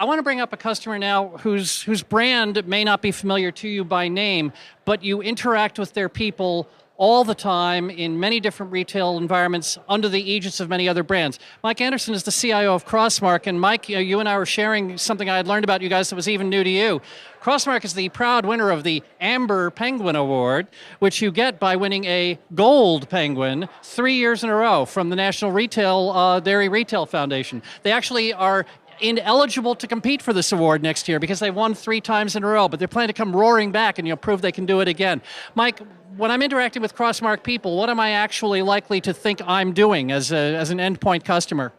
I want to bring up a customer now whose brand may not be familiar to you by name, but you interact with their people all the time in many different retail environments under the aegis of many other brands. Mike Anderson is the CIO of CrossMark, and Mike, you and I were sharing something I had learned about you guys that was even new to you. CrossMark is the proud winner of the Amber Penguin Award, which you get by winning a gold penguin 3 years in a row from the National Dairy Retail Foundation. They actually are ineligible to compete for this award next year because they won 3 times in a row, but they're planning to come roaring back and prove they can do it again. Mike, when I'm interacting with CrossMark people, what am I actually likely to think I'm doing as an endpoint customer?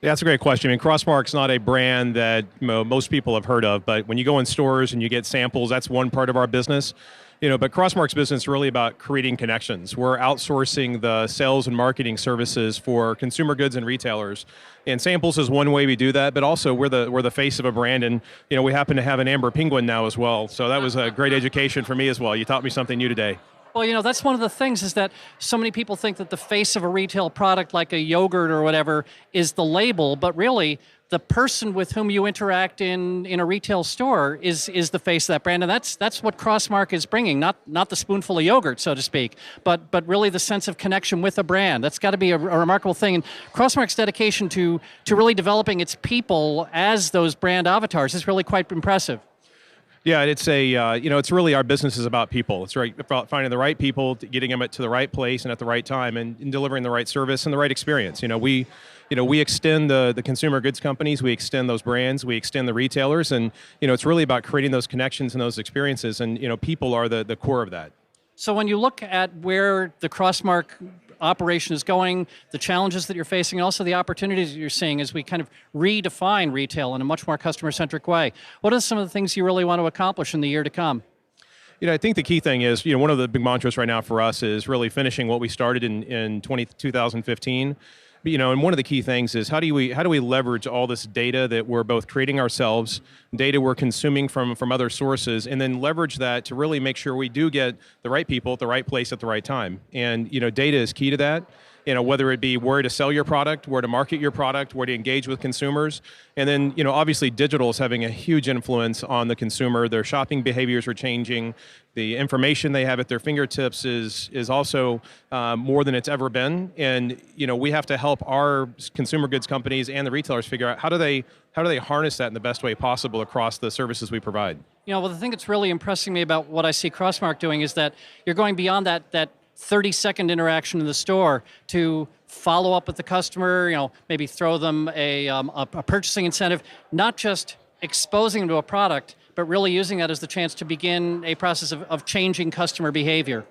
Yeah, that's a great question. I mean, CrossMark's not a brand that most people have heard of, but when you go in stores and you get samples, that's one part of our business. But CrossMark's business is really about creating connections. We're outsourcing the sales and marketing services for consumer goods and retailers. And samples is one way we do that, but also we're the face of a brand, and we happen to have an Amber Penguin now as well. So that was a great education for me as well. You taught me something new today. Well, that's one of the things is that so many people think that the face of a retail product like a yogurt or whatever is the label, but really the person with whom you interact in a retail store is the face of that brand, and that's what CrossMark is bringing, not the spoonful of yogurt, so to speak, but really the sense of connection with a brand. That's got to be a remarkable thing, and CrossMark's dedication to really developing its people as those brand avatars is really quite impressive. Yeah, it's it's really our business is about people. It's about finding the right people, getting them to the right place and at the right time, and delivering the right service and the right experience. We extend the consumer goods companies, we extend those brands, we extend the retailers, and it's really about creating those connections and those experiences, and people are the core of that. So when you look at where the CrossMark operation is going, the challenges that you're facing, and also the opportunities that you're seeing as we kind of redefine retail in a much more customer-centric way, what are some of the things you really want to accomplish in the year to come? I think the key thing is, one of the big mantras right now for us is really finishing what we started in 2015. And one of the key things is how do we leverage all this data that we're both creating ourselves, data we're consuming from other sources, and then leverage that to really make sure we do get the right people at the right place at the right time. And data is key to that. Whether it be where to sell your product, where to market your product, where to engage with consumers. And then, obviously digital is having a huge influence on the consumer. Their shopping behaviors are changing. The information they have at their fingertips is also more than it's ever been. And, we have to help our consumer goods companies and the retailers figure out how do they harness that in the best way possible across the services we provide. Well, the thing that's really impressing me about what I see CrossMark doing is that you're going beyond that 30-second interaction in the store to follow up with the customer, maybe throw them a purchasing incentive, not just exposing them to a product, but really using that as the chance to begin a process of changing customer behavior.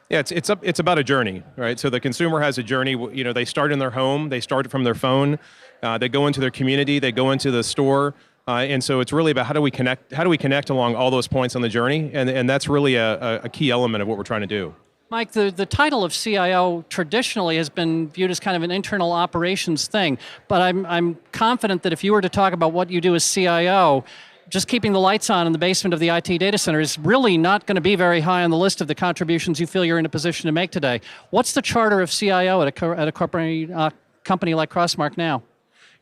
Yeah, it's about a journey, right? So the consumer has a journey. They start in their home, they start from their phone, they go into their community, they go into the store. And so it's really about how do we connect along all those points on the journey, and that's really a key element of what we're trying to do. Mike, the title of CIO traditionally has been viewed as kind of an internal operations thing, but I'm confident that if you were to talk about what you do as CIO, just keeping the lights on in the basement of the IT data center is really not going to be very high on the list of the contributions you feel you're in a position to make today. What's the charter of CIO at a corporate company like CrossMark now?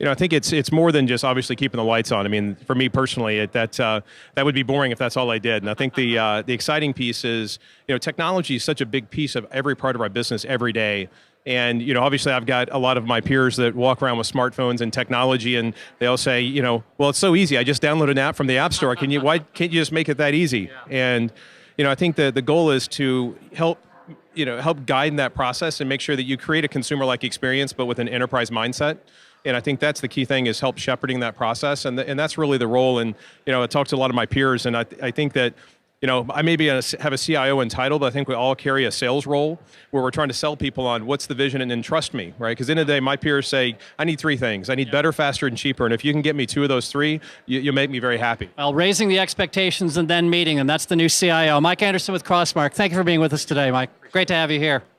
I think it's more than just obviously keeping the lights on. I mean, for me personally, that would be boring if that's all I did. And I think the exciting piece is, technology is such a big piece of every part of our business every day. And obviously, I've got a lot of my peers that walk around with smartphones and technology, and they all say, well, it's so easy. I just download an app from the App Store. Why can't you just make it that easy? Yeah. And I think the goal is to help guide that process and make sure that you create a consumer-like experience, but with an enterprise mindset. And I think that's the key thing is help shepherding that process, and that's really the role. And I talk to a lot of my peers, and I think that I maybe have a CIO in title, but I think we all carry a sales role where we're trying to sell people on what's the vision and then trust me, right? Because at the end of the day, my peers say, I need 3 things. I need better, faster, and cheaper. And if you can get me 2 of those 3, you make me very happy. Well, raising the expectations and then meeting them. That's the new CIO. Mike Anderson with CrossMark. Thank you for being with us today, Mike. Great to have you here.